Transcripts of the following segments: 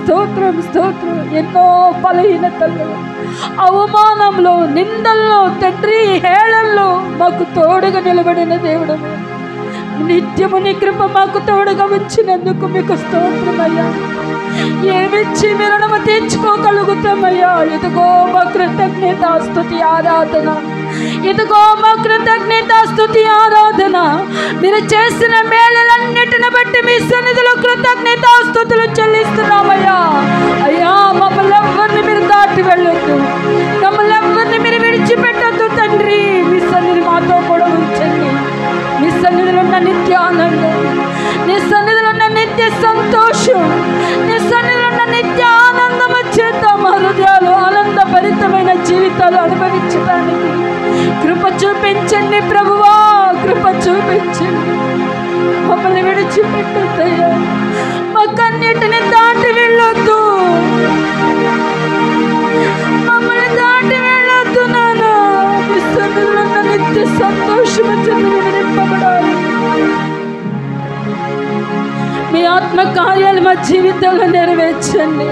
స్తోత్రం స్తోత్రం. ఎన్నో బలహీనతల్లో, అవమానంలో, నిందల్లో, తండ్రి హేళల్లో మాకు తోడుగా నిలబడిన దేవుడు, నిత్యము నీ కృప మాకు తోడుగా వచ్చినందుకు మీకు స్తోత్రమయ్యా. ఏమిచ్చి మీరు రుణము తీర్చుకోగలుగుతామయ్యా. ఇదిగో మా కృతజ్ఞత స్తుతి ఆరాధన, ఇదిగో మా కృతజ్ఞత స్తుతి ఆరాధన. మీరు చేసిన మేళలన్నిటిని బట్టి మీ సన్నిధిలో కృతజ్ఞత స్తుతులు చెల్లిస్తున్నామయ్యా. అయ్యా, మమ్మల్ని ఎవరిని మీరు దాటి వెళ్ళొద్దు, మమ్మల్ని ఎవరిని మీరు విడిచిపెట్టొద్దు తండ్రి. మీ సన్నిధి మాతో కూడా ఉంచండి. నీ సన్నిధిలో ఉన్న నిత్య ఆనందం, నీ సన్నిధిలో ఉన్న నిత్య సంతోషం, నీ సన్నిధిలో ఉన్న నిత్య ఆనందం చేత మా హృదయాలు ఆనందభరితమైన జీవితాలు అనుభవించడానికి కృప చూపించండి ప్రభువా, కృప చూపించండి. మమ్మల్ని విడిచిపెట్టొద్దయ్యా, మా కన్నిటిని దాటి వెళ్ళొద్దు, మమ్మల్ని దాటి వెళ్ళొద్దు నాన్న. మీ సన్నిధిలో ఉన్న నిత్య సంతోషం నింపబడాలి. మీ ఆత్మ కార్యాలు మా జీవితంలో నెరవేర్చండి.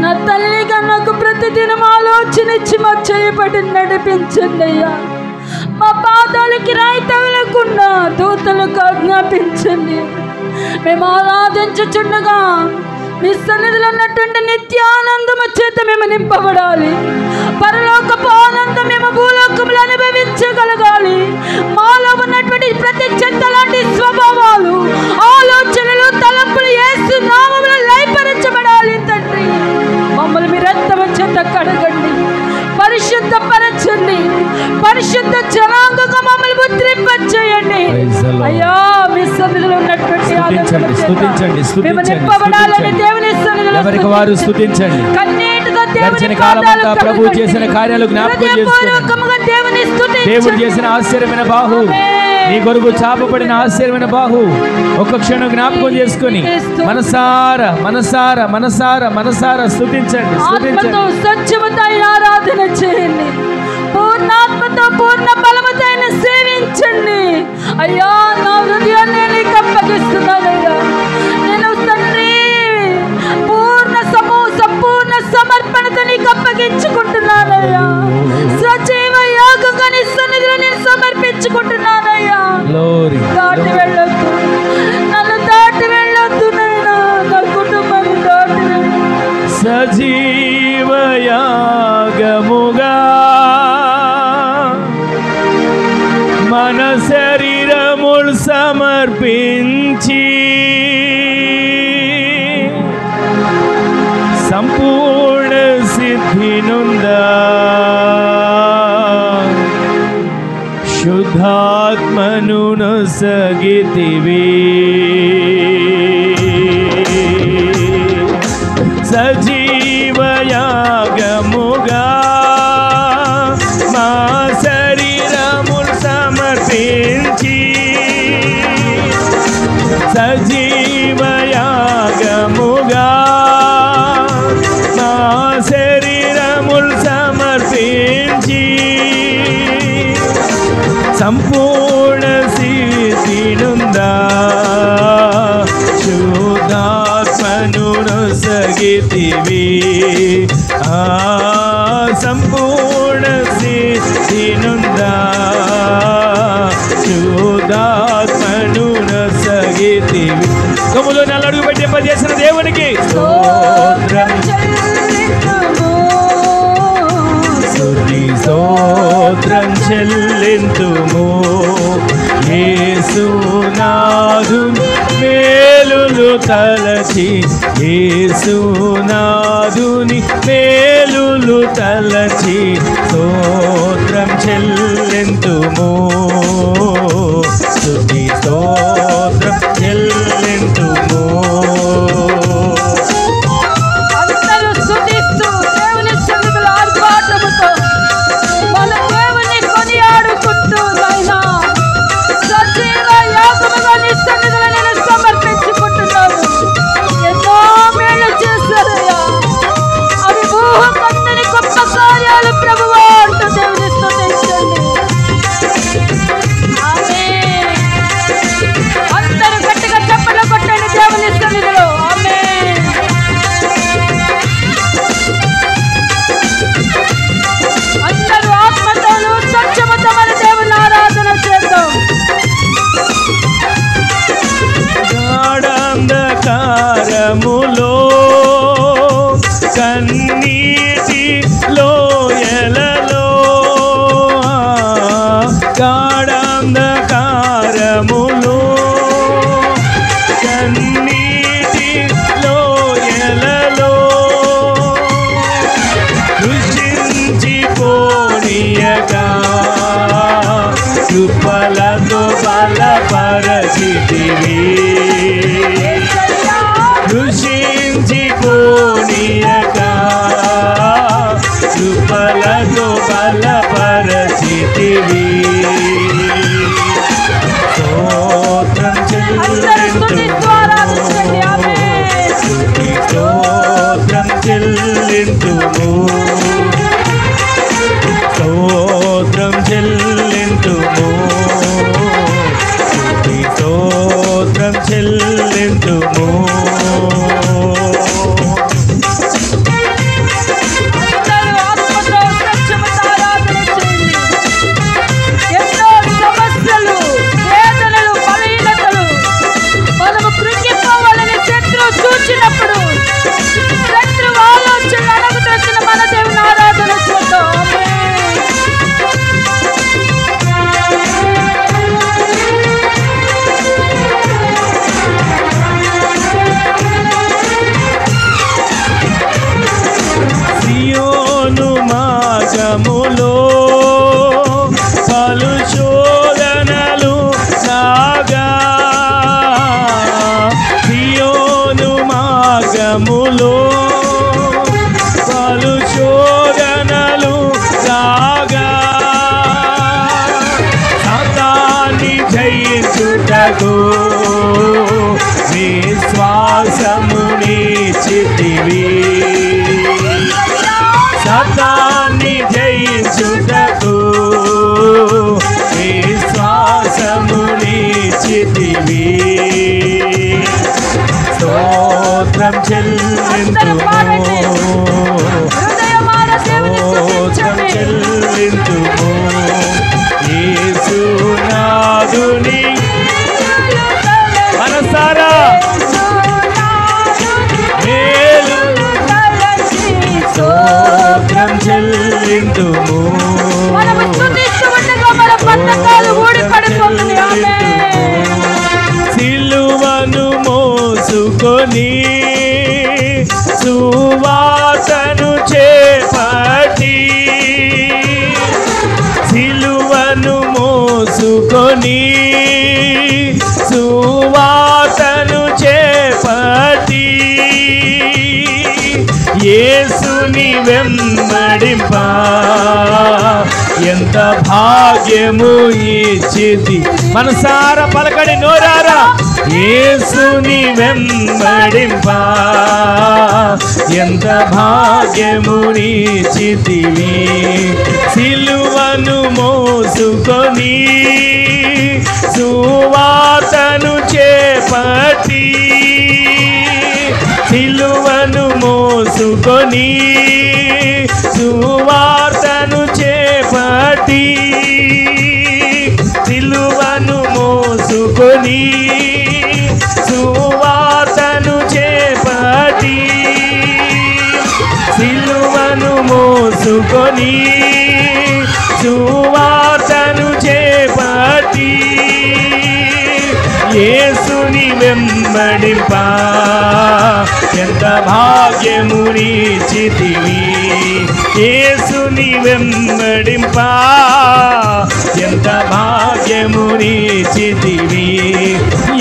నా తల్లిగా నాకు ప్రతిదినం ఆలోచన ఇచ్చి మా చేయబడి నడిపించండి అయ్యా. మా పాదాలకి రాయి తగలకుండా దూతలకు ఆజ్ఞాపించండి. మేము ఆరాధించుచుండగా మీ సన్నిధిలో ఉన్నటువంటి నిత్య ఆనందము చేత మేము నింపబడాలి. పరలోకపు ఆనందం మేము భూలోకంలో అనుభవించగలగాలి. మాలో ఉన్నటువంటి ప్రతి చెత్త లాంటి స్వభావాలు, ఆలోచనలు, తలంపులు యేసు నామములో లయపరచబడాలి తండ్రి. మమ్మల్ని మీ రక్తము చేత కడగండి, పరిశుద్ధపరచండి, పరిశుద్ధ జనాంగంగా మమ్మల్ని ముద్రింపచేయండి అయ్యా. మీ సన్నిధిలో ఉన్నటువంటి మేము నింపబడాలని దేవుని సన్నిధిలో ఎవరికి వారు స్తుతించండి. కన్నీటితో గడిచిన కాలమంతా ప్రభువు చేసిన కార్యాలు జ్ఞాపకం చేసుకోండి. దేవుడు చేసిన ఆశ్చర్యమైన బాహు, నీ కొరకు చాపబడిన ఆశ్చర్యమైన బాహు ఒక క్షణం జ్ఞాపకం చేసుకొని మనసారా మనసారా మనసారా మనసారా స్తుతించండి. స్వచ్ఛమతో ఆరాధన చేయండి, పూర్ణాత్మతో పూర్ణ బలముతో సేవించండి అయ్యా. నా హృదయాన్ని నీకు అప్పగిస్తున్నానయ్యా. నేను తండ్రి సంపూర్ణ సమర్పణతో నీకు అప్పగించుకుంటున్నానయ్యా. సజీవ యాగంగా నీ సన్నిధిలో నేను సమర్పించుకుంటున్నానయ్యా. దాటి వెళ్ళొద్దు, నన్ను దాటి వెళ్ళొద్దు నైనా, నా కుటుంబాన్ని దాటి వెళ్ళొద్దు. సజీవ యాగముగా మన శరీరములు సమర్పించి సంపూర్ణ సిద్ధి నుందా శుద్ధాత్మను నొసగితివి. సజీవ యాగముగా మా శరీరములు సమర్పించి సజీవ యాగముగా మా శరీరములు సమర్పించి సంపూర్ణ సిద్ధి నుందా శుద్ధాత్మను నొసగితివి. సంపూర్ణ సిద్ధి నుందా శుద్ధాత్మను నొసగితివి. కమ్ములో నల్లడుగు పెట్టింపజేసిన దేవునికి స్తోత్రం, స్తోత్రం చెల్లింతుము. యేసునాథుని మేలులు తలచి, యేసునాథుని మేలులు తలచి స్తోత్రం చెల్లింతుము. స్తుతి స్తోత్రం చెల్లింతుము. కారములో కన్నీటి లోయలలో గాఢాంధకారములో కన్నీటి లోయలలో కృషించిపోనీయగా కృపలతో బలపరచితివి కృషించిపోనీయగా కృపలతో బలపరచితివి స్తోత్రం చెల్లింతుము స్తోత్రం చెల్లింతుము స్తోత్రం చెల్లింతుము చూచినప్పుడు శత్రు ఆలోచన అణగదొక్కిన మన దేవుని ఆరాధన చేద్దాం. సియోను మార్గములో పలు శోధనలు రాగా సియోను మార్గములో పలు శోధనలు రాగా సాతాన్ని జయించుటకు విశ్వాసమునిచ్చితివి సాతాన్ని జయించుటకు విశ్వాసమునిచ్చితివి స్తోత్రం చెల్లింతుము స్తోత్రం చెల్లింతుము యేసునాథుని మనసారా మేలు స్తోత్రం చెల్లింతుము సిలువను మోసుకొని సువార్తను చేపట్టి సిలువను మోసుకొని సువార్తను చేపట్టి యేసుని వెంబడింప ఎంత భాగ్యము ఇచ్చితి మనసారా పలకడి నోరారా యేసుని వెంబడింప ఎంత భాగ్యమునిచ్చితివి సిలువను మోసుకొని సువార్తను చేపట్టి సిలువను మోసుకొని సువార్తను చేపట్టి సిలువను మోసుకొని సువార్తను చేపట్టి సిలువను మోసుకొని సువార్తను చేపట్టి యేసుని వెంబడింప ఎంత భాగ్యమునిచ్చితివి యేసుని వెంబడింప ఎంత భాగ్యమునిచ్చితివి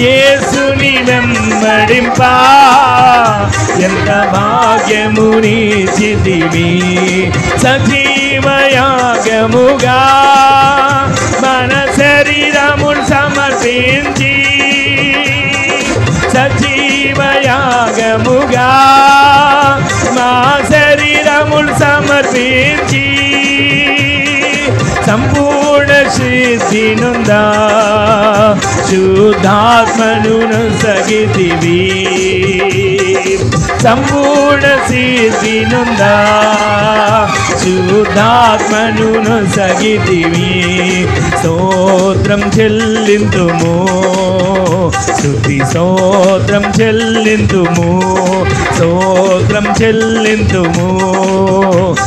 యేసుని వెంబడింప ఎంత భాగ్యమునిచ్చితివి సజీవయాగముగా మన శరీరమును సమర్పించి సజీవయాగముగా మా శరీరమును సమర్పించి సంపూర్ణ సిద్ధి నుందా శుద్ధాత్మను సగితివి సంపూర్ణ సిద్ధినుందా శుద్ధాత్మను నొసగితివి స్తోత్రం చెల్లింతుము స్తుతి స్తోత్రం చెల్లింతుము స్తోత్రం చెల్లింతుము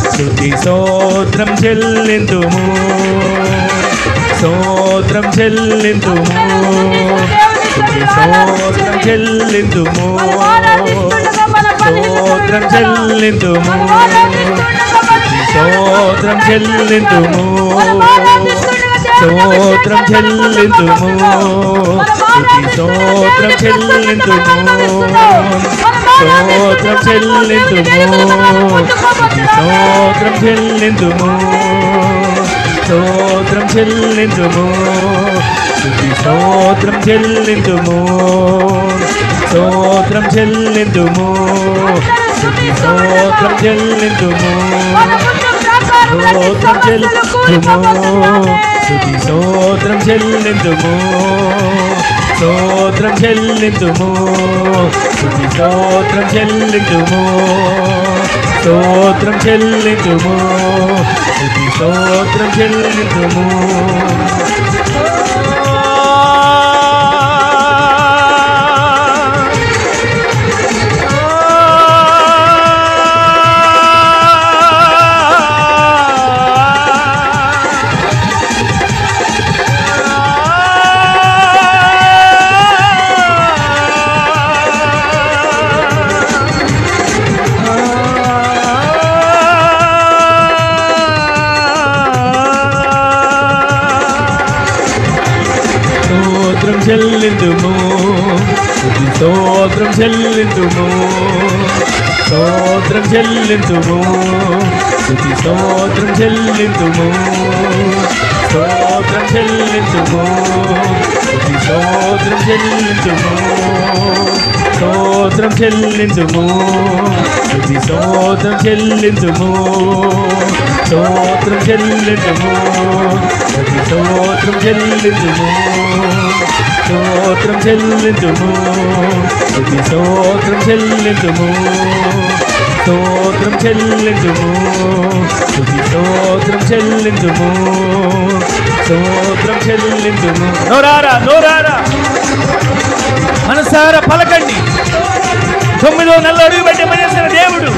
స్తుతి స్తోత్రం చెల్లింతుము స్తోత్రం చెల్లింతుము స్తుతి స్తోత్రం చెల్లింతుము స్తోత్రం చెల్లింతుము స్తోత్రం చెల్లింతుము స్తోత్రం చెల్లింతుము స్తుతి స్తోత్రం చెల్లింతుము స్తోత్రం చెల్లింతుము స్తుతి స్తోత్రం చెల్లింతుము స్తోత్రం చెల్లింతుము స్తుతి స్తోత్రం చెల్లింతుము స్తోత్రం చెల్లింతుము స్తుతి స్తోత్రం చెల్లింతుము స్తోత్రం చెల్లింతుము స్తుతి స్తోత్రం చెల్లింతుము స్తోత్రం చెల్లింతుము స్తుతి స్తోత్రం చెల్లింతుము స్తోత్రం చెల్లింతుము స్తుతి స్తోత్రం చెల్లింతుము చెల్లిందుము స్తుతి స్తోత్రం చెల్లిందుము స్తోత్రం చెల్లిందుము స్తుతి స్తోత్రం చెల్లిందుము స్తోత్రం చెల్లిందుము స్తుతి స్తోత్రం చెల్లిందుము స్తోత్రం చెల్లిందుము స్తుతి స్తోత్రం చెల్లిందుము స్తోత్రం చెల్లిందుము స్తుతి స్తోత్రం చెల్లిందుము స్తోత్రం చెల్లిందుము స్తుతి స్తోత్రం చెల్లిందుము స్తోత్రం చెల్లిందుము స్తుతి స్తోత్రం చెల్లిందుము స్తోత్రం చెల్లిందుము నోరారా నోరారా మనసారా పలకండి 9వ నెలలో అడుగుపెట్టి పనిచేసిన దేవుడు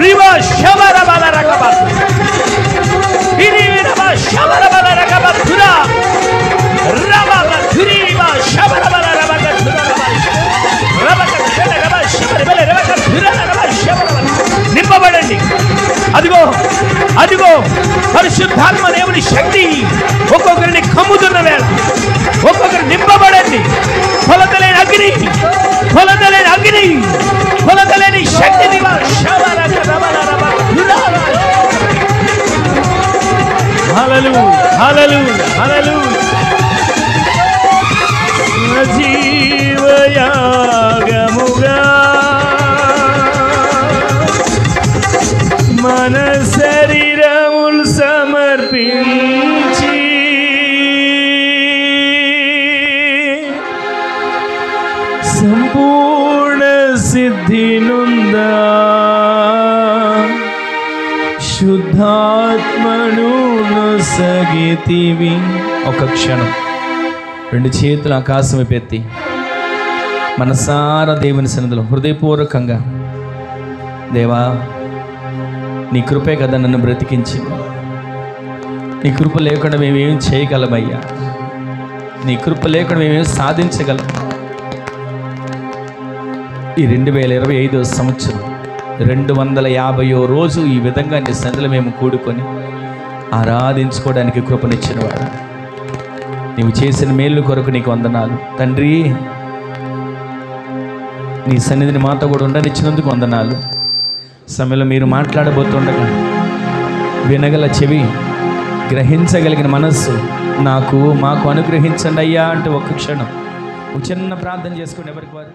రివా శబరబల రకబత్ ఇది రివా శబరబల రకబత్ తురా రబల తురివా శబరబల రబక తురా రబక రబక శబరబల రబక తురా రబక శబరబల నింపబడండి అదిగో అదిగో పరిశుద్ధాత్మ దేవుని శక్తి ఒక్కొక్కరిని కమ్ముతున్న వేళ ఒక్కొక్కరు నింపబడండి కొలతలేని అగ్ని కొలతలేని అగ్ని కొలతలేని శక్తి దివా శబరక రబల రబక తురా హల్లెలూయా హల్లెలూయా హల్లెలూయా జీవయాగముగా మన శరీరములు సమర్పించి సంపూర్ణ సిద్ధినుందా శుద్ధాత్మను నొసగితివి. ఒక క్షణం రెండు చేతులు ఆకాశం వైపు ఎత్తి మనసారా దేవుని సన్నిధిలో హృదయపూర్వకంగా, దేవా నీ కృపే కదా నన్ను బ్రతికించింది, నీ కృప లేకుండా మేమేం చేయగలమయ్యా, నీ కృప లేకుండా మేమేం సాధించగలం. ఈ 2025వ సంవత్సరం 250వ రోజు ఈ విధంగా నీ సన్నిధిలో మేము కూడుకొని ఆరాధించుకోవడానికి కృపనిచ్చినవాడు, నీవు చేసిన మేలు కొరకు నీకు వందనాలు తండ్రి. నీ సన్నిధిని మాతో కూడా ఉండనిచ్చినందుకు వందనాలు. సమయంలో మీరు మాట్లాడబోతుండగా వినగల చెవి, గ్రహించగలిగిన మనస్సు మాకు అనుగ్రహించండి అయ్యా అంటూ ఒక క్షణం ఒక చిన్న ప్రార్థన చేసుకుని ఎవరికి వారు